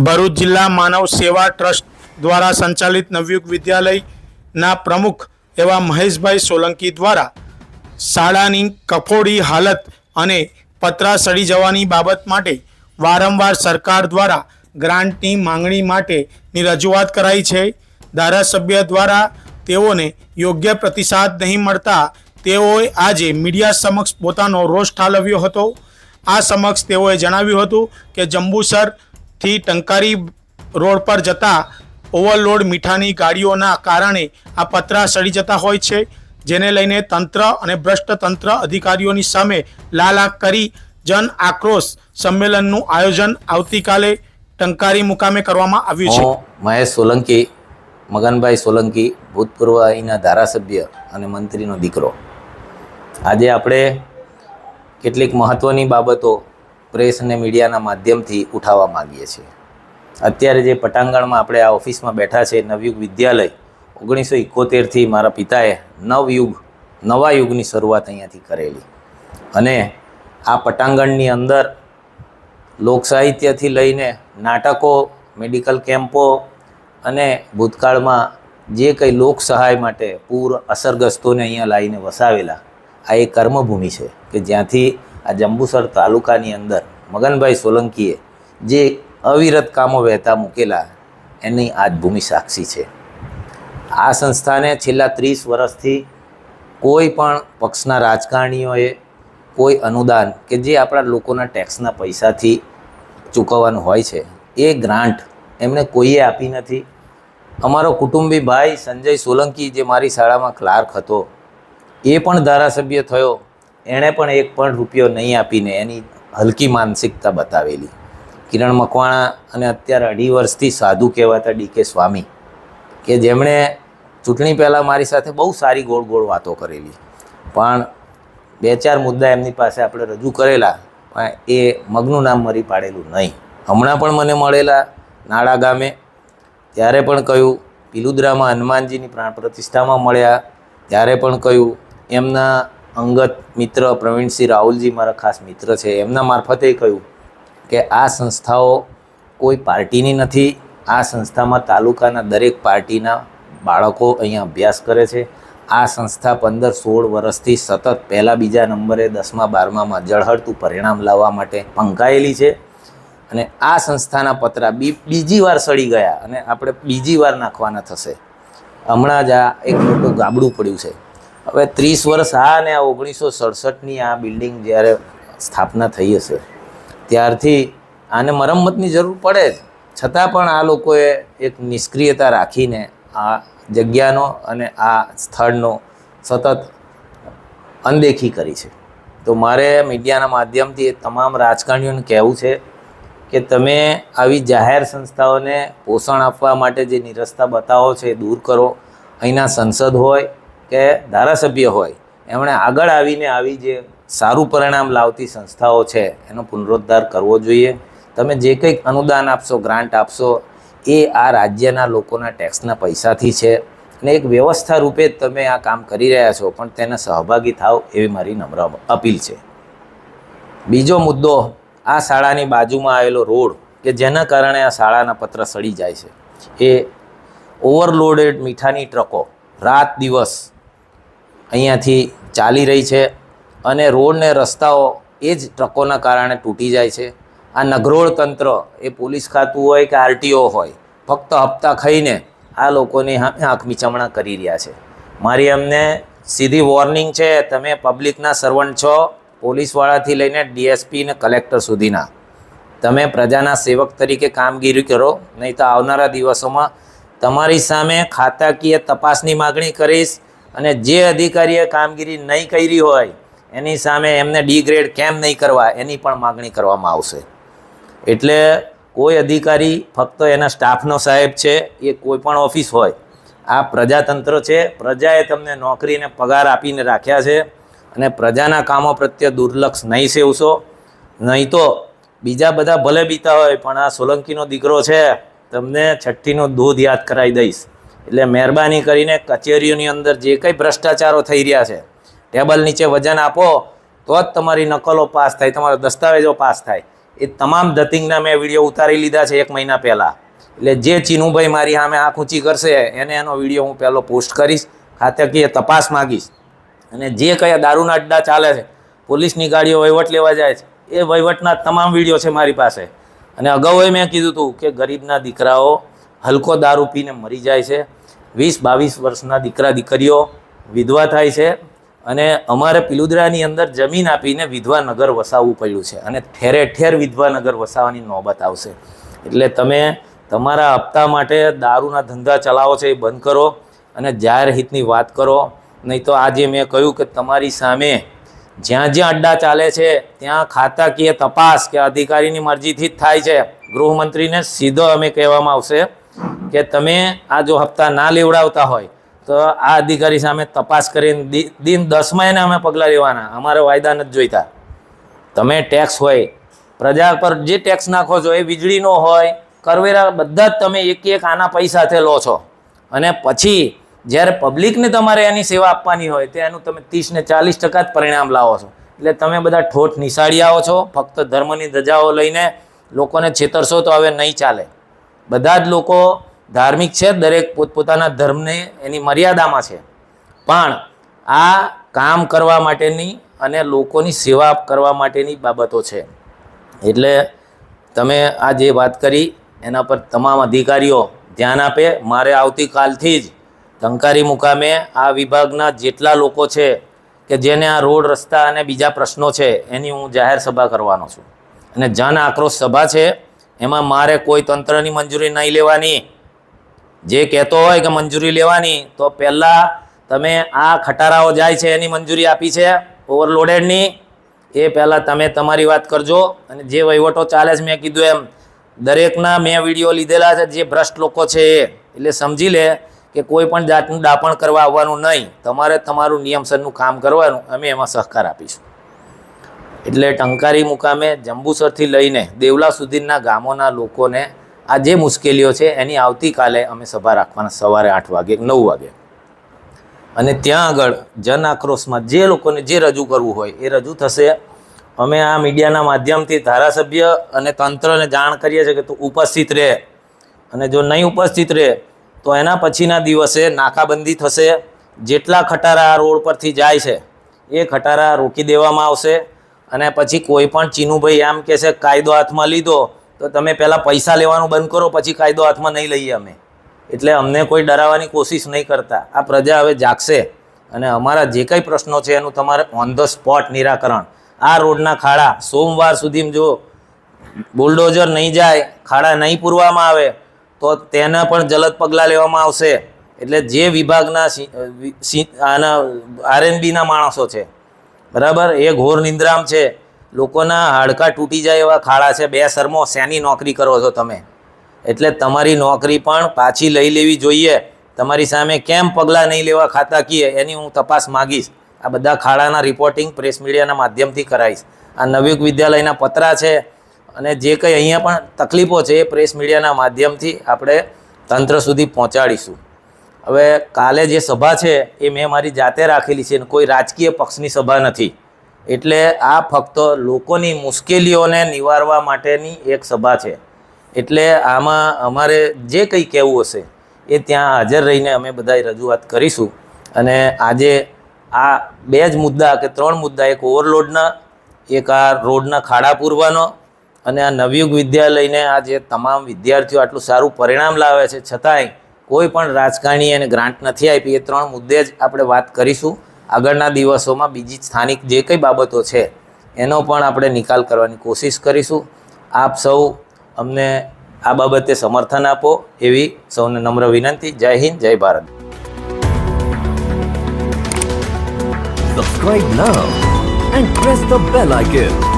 ભરૂચ જિલ્લા માનવ સેવા ટ્રસ્ટ દ્વારા સંચાલિત નવયુગ વિદ્યાલયના પ્રમુખ એવા મહેશભાઈ સોલંકી દ્વારા શાળાની કફોડી હાલત અને પતરા સડી જવાની બાબત માટે વારંવાર સરકાર દ્વારા ગ્રાન્ટની માંગણી માટેની રજૂઆત કરાઈ છે। ધારાસભ્ય દ્વારા તેઓને યોગ્ય પ્રતિસાદ નહીં મળતા તેઓએ આજે મીડિયા સમક્ષ પોતાનો રોષ ઠાલવ્યો હતો। આ સમક્ષ તેઓએ જણાવ્યું હતું કે જંબુસરથી ટંકારી રોડ પર જતા ઓવરલોડ મીઠાની ગાડીઓના કારણે આ પતરા સડી જતા હોય છે, જેને લઈને તંત્ર અને ભ્રષ્ટ તંત્ર અધિકારીઓની સામે લાલ આંખ કરી જન આક્રોશ સંમેલનનું આયોજન આવતીકાલે ટંકારી મુકામે કરવામાં આવ્યું છે। મહેશ સોલંકી, મગનભાઈ સોલંકી, ભૂતપૂર્વ અહીંના ધારાસભ્ય અને મંત્રીનો દીકરો। આજે આપણે કેટલીક મહત્ત્વની બાબતો પ્રેસ અને મીડિયાના માધ્યમથી ઉઠાવવા માગીએ છીએ। અત્યારે જે પટાંગણમાં આપણે આ ઓફિસમાં બેઠા છે, નવયુગ વિદ્યાલય 1971થી મારા પિતાએ નવા યુગની શરૂઆત અહીંયાથી કરેલી અને આ પટાંગણની અંદર લોકસાહિત્યથી લઈને નાટકો, મેડિકલ કેમ્પો અને ભૂતકાળમાં જે કંઈ લોક સહાય માટે પૂર અસરગ્રસ્તોને અહીંયા લાવીને વસાવેલા આ એક કર્મભૂમિ છે કે જ્યાંથી આ જંબુસર તાલુકાની અંદર મગનભાઈ સોલંકીએ જે અવિરત કામો વહેતા મૂકેલા એની આજ ભૂમિ સાક્ષી છે। આ સંસ્થાને છેલ્લા 30 વર્ષથી કોઈ પણ પક્ષના રાજકારણીઓએ કોઈ અનુદાન કે જે આપણા લોકોના ટેક્સના પૈસાથી ચૂકવવાનું હોય છે એ ગ્રાન્ટ એમણે કોઈએ આપી નથી। અમારો કુટુંબી ભાઈ સંજય સોલંકી જે મારી શાળામાં ક્લાર્ક હતો એ પણ ધારાસભ્ય થયો, એણે પણ એક પણ રૂપિયો નહીં આપીને એની હલકી માનસિકતા બતાવેલી। કિરણ મકવાણા અને અત્યારે 2.5 વર્ષથી સાધુ કહેવાતા ડીકે સ્વામી કે જેમણે ચૂંટણી પહેલાં મારી સાથે બહુ સારી ગોળ ગોળ વાતો કરેલી, પણ 2-4 મુદ્દા એમની પાસે આપણે રજૂ કરેલા પણ એ મગનું નામ મરી પાડેલું નહીં। હમણાં પણ મને મળેલા નાળા ગામે, ત્યારે પણ કહ્યું, પિલુદ્રામાં હનુમાનજીની પ્રાણ પ્રતિષ્ઠામાં મળ્યા ત્યારે પણ કહ્યું, એમના અંગત મિત્ર પ્રવીણસિંહ રાહુલજી મારા ખાસ મિત્ર છે, એમના મારફતે કહ્યું કે આ સંસ્થાઓ કોઈ પાર્ટીની નથી। આ સંસ્થામાં તાલુકાના દરેક પાર્ટીના બાળકો અહીંયા અભ્યાસ કરે છે। આ સંસ્થા 15-16 વર્ષથી સતત પહેલા બીજા નંબરે 10મા 12મામાં ઝળહળતું પરિણામ લાવવા માટે પંકાયેલી છે અને આ સંસ્થાના પતરા બીજી વાર સડી ગયા અને આપણે બીજી વાર નાખવાના થશે। હમણાં જ આ એક મોટું ગાબડું પડ્યું છે। હવે 30 વર્ષ આ અને આ 1967ની આ બિલ્ડિંગ જ્યારે સ્થાપના થઈ હશે ત્યારથી આને મરમ્મતની જરૂર પડે જ, છતાં પણ આ લોકોએ એક નિષ્ક્રિયતા રાખીને આ જગ્યાનો અને આ સ્થળનો સતત અનદેખી કરી છે। તો મારે મીડિયાના માધ્યમથી એ તમામ રાજકારણીઓને કહેવું છે કે તમે આવી જાહેર સંસ્થાઓને પોષણ આપવા માટે જે નિરસ્તા બતાવો છે એ દૂર કરો। અહીંના સંસદ હોય કે ધારાસભ્ય હોય, એમણે આગળ આવીને આવી જે સારું પરિણામ લાવતી સંસ્થાઓ છે એનો પુનરુદ્ધાર કરવો જોઈએ। તમે જે કંઈક અનુદાન આપશો, ગ્રાન્ટ આપશો, એ આ રાજ્યના લોકોના ટેક્સના પૈસાથી છે અને એક વ્યવસ્થા રૂપે જ તમે આ કામ કરી રહ્યા છો, પણ તેને સહભાગી થાવ એવી મારી નમ્ર અપીલ છે। બીજો મુદ્દો, આ શાળાની બાજુમાં આવેલો રોડ કે જેના કારણે આ શાળાના પત્ર સડી જાય છે, એ ઓવરલોડેડ મીઠાની ટ્રકો રાત દિવસ અહીંયાથી ચાલી રહી છે અને રોડ ને રસ્તાઓ એ જ ટ્રકોના કારણે તૂટી જાય છે। આ નગરોળ તંત્ર, એ પોલીસ ખાતું હોય કે આરટીઓ હોય, ફક્ત હપ્તા ખાઈને આ લોકોની આંખ મીચમણા કરી રહ્યા છે। મારી અમને સીધી વોર્નિંગ છે, તમે પબ્લિકના સર્વન્ટ છો, પોલીસવાળાથી લઈને ડીએસપી ને કલેક્ટર સુધીના, તમે પ્રજાના સેવક તરીકે કામગીરી કરો, નહીં તો આવનારા દિવસોમાં તમારી સામે ખાતાકીય તપાસની માગણી કરીશ અને જે અધિકારીએ કામગીરી નહીં કરી હોય એની સામે એમને ડિગ્રેડ કેમ નહીં કરવા એની પણ માગણી કરવામાં આવશે। એટલે કોઈ અધિકારી ફક્ત એના સ્ટાફનો સાહેબ છે, એ કોઈ પણ ઓફિસ હોય, આ પ્રજાતંત્ર છે, પ્રજાએ તમને નોકરીને પગાર આપીને રાખ્યા છે અને પ્રજાના કામો પ્રત્યે દુર્લક્ષ નહીં સેવશો, નહીં તો બીજા બધા ભલે બીતા હોય પણ આ સોલંકીનો દીકરો છે, તમને છઠ્ઠીનું દૂધ યાદ કરાવી દઈશ। એટલે મહેરબાની કરીને કચેરીઓની અંદર જે કંઈ ભ્રષ્ટાચારો થઈ રહ્યા છે, ટેબલ નીચે વજન આપો તો જ તમારી નકલો પાસ થાય, તમારા દસ્તાવેજો પાસ થાય। એ તમામ ધતિંગના મેં વિડીયો ઉતારી લીધા છે 1 મહિના પહેલાં. એટલે જે ચીનુભાઈ મારી સામે આંખ ઊંચી કરશે એને એનો વિડીયો હું પહેલો પોસ્ટ કરીશ, ખાતાકીય તપાસ માગીશ. અને જે કયા દારૂના અડ્ડા ચાલે છે, પોલીસની ગાડીઓ વહીવટ લેવા જાય છે, એ વહીવટના તમામ વિડીયો છે મારી પાસે. અને અગાઉ મેં કીધું હતું કે ગરીબના દીકરાઓ હલકો દારૂ પીને મરી જાય છે, 20-22 વર્ષના દીકરા દીકરીઓ વિધવા થાય છે. અને અમારે પિલુદરાની અંદર જમીન આપીને વિધવા નગર વસાવવું પડ્યું છે અને ઠેરે ઠેર વિધવા નગર વસાવવાની નોબત આવશે. એટલે તમે તમારા હપ્તા માટે દારૂના ધંધા ચલાવો છો એ બંધ કરો અને જાહેર હિતની વાત કરો. નહીં તો આજે મેં કહ્યું કે તમારી સામે જ્યાં જ્યાં અડ્ડા ચાલે છે ત્યાં ખાતાકીય તપાસ કે અધિકારીની મરજીથી જ થાય છે. ગૃહમંત્રીને સીધો અમે કહેવામાં આવશે કે તમે આ જો હપ્તા ના લેવડાવતા હોય તો આ અધિકારી સામે તપાસ કરીને દિન 10માં એને અમે પગલાં લેવાના. અમારે વાયદા નથી જોઈતા. તમે ટેક્સ હોય, પ્રજા પર જે ટેક્સ નાખો છો એ વીજળીનો હોય, કરવેરા, બધા જ તમે એક આના પૈસાથી લો છો. અને પછી જ્યારે પબ્લિકને તમારે એની સેવા આપવાની હોય તો એનું તમે 30 ને 40% જ પરિણામ લાવો છો. એટલે તમે બધા ઠોઠ નિશાળિયાઓ છો. ફક્ત ધર્મની ધજાઓ લઈને લોકોને છેતરશો તો હવે નહીં ચાલે. બધા જ લોકો ધાર્મિક છે, દરેક પોતપોતાના ધર્મને એની મર્યાદામાં છે, પણ આ કામ કરવા માટેની અને લોકોની સેવા કરવા માટેની બાબતો છે. એટલે તમે આ જે વાત કરી એના પર તમામ અધિકારીઓ ધ્યાન આપે. મારે આવતીકાલથી જ ટંકારી મુકામે આ વિભાગના જેટલા લોકો છે કે જેને આ રોડ, રસ્તા અને બીજા પ્રશ્નો છે એની હું જાહેર સભા કરવાનો છું. અને જન આક્રોશ સભા છે એમાં મારે કોઈ તંત્રની મંજૂરી નહીં લેવાની. જે કહેતો હોય કે મંજૂરી લેવાની તો પહેલાં તમે આ ખટારાઓ જાય છે એની મંજૂરી આપી છે ઓવરલોડેડની, એ પહેલાં તમે તમારી વાત કરજો. અને જે વહીવટો ચાલે છે મેં કીધું એમ દરેકના મેં વિડીયો લીધેલા છે. જે ભ્રષ્ટ લોકો છે એટલે સમજી લે કે કોઈ પણ જાતનું દાપણ કરવા આવવાનું નહીં. તમારે તમારું નિયમસરનું કામ કરવાનું, અમે એમાં સહકાર આપીશું. એટલે ટંકારી મુકામે જંબુસરથી લઈને દેવલા સુધીના ગામોના લોકોને આ જે મુશ્કેલીઓ છે એની આવતીકાલે અમે સભા રાખવાના, સવારે 8 વાગે 9 વાગે. અને ત્યાં આગળ જન આક્રોશમાં જે લોકોને જે રજૂ કરવું હોય એ રજૂ થશે. અમે આ મીડિયાના માધ્યમથી ધારાસભ્ય અને તંત્રને જાણ કરીએ છીએ કે તું ઉપસ્થિત રહે, અને જો નહીં ઉપસ્થિત રહે તો એના પછીના દિવસે નાકાબંધી થશે. જેટલા ખટારા રોડ પરથી જાય છે એ ખટારા રોકી દેવામાં આવશે. અને પછી કોઈ પણ ચીનુભાઈ એમ કહેશે કાયદો હાથમાં લીધો તો તમે પહેલાં પૈસા લેવાનું બંધ કરો, પછી કાયદો હાથમાં નહીં લઈએ અમે. એટલે અમને કોઈ ડરાવવાની કોશિશ નહીં કરતા. આ પ્રજા હવે જાગશે અને અમારા જે કંઈ પ્રશ્નો છે એનું તમારે ઓન ધ સ્પોટ નિરાકરણ. આ રોડના ખાડા સોમવાર સુધીમાં જો બુલડોઝર નહીં જાય, ખાડા નહીં પૂરવામાં આવે તો તેના પણ જલદ પગલાં લેવામાં આવશે. એટલે જે વિભાગના આના આરએનબીના માણસો છે, બરાબર, એ ઘોર નિંદ્રામ છે. લોકોના હાડકાં તૂટી જાય એવા ખાડા છે. બે શરમો, શેની નોકરી કરો છો તમે? એટલે તમારી નોકરી પણ પાછી લઈ લેવી જોઈએ. તમારી સામે કેમ પગલાં નહીં લેવા ખાતાકીય એની હું તપાસ માગીશ. આ બધા ખાડાના રિપોર્ટિંગ પ્રેસ મીડિયાના માધ્યમથી કરાવીશ. આ નવયુગ વિદ્યાલયના પતરા છે અને જે કંઈ અહીંયા પણ તકલીફો છે એ પ્રેસ મીડિયાના માધ્યમથી આપણે તંત્ર સુધી પહોંચાડીશું. હવે કાલે જે સભા છે એ મેં મારી જાતે રાખેલી છે, કોઈ રાજકીય પક્ષની સભા નથી. એટલે આ ફક્ત લોકોની મુશ્કેલીઓને નિવારવા માટેની એક સભા છે. એટલે આમાં અમારે જે કંઈ કહેવું હશે એ ત્યાં હાજર રહીને અમે બધાએ રજૂઆત કરીશું. અને આજે આ 2 જ મુદ્દા કે 3 મુદ્દા, એક ઓવરલોડના, એક આ રોડના ખાડા પૂરવાનો અને આ નવયુગ વિદ્યાલયને આ જે તમામ વિદ્યાર્થીઓ આટલું સારું પરિણામ લાવે છે છતાંય કોઈ પણ રાજકારણી એને ગ્રાન્ટ નથી આપી, એ 3 મુદ્દે જ આપણે વાત કરીશું. આગળના દિવસોમાં બીજી સ્થાનિક જે કંઈ બાબતો છે એનો પણ આપણે નિકાલ કરવાની કોશિશ કરીશું. આપ સૌ અમને આ બાબતે સમર્થન આપો એવી સૌને નમ્ર વિનંતી. જય હિન્દ, જય Bharat. Subscribe now and press the bell icon.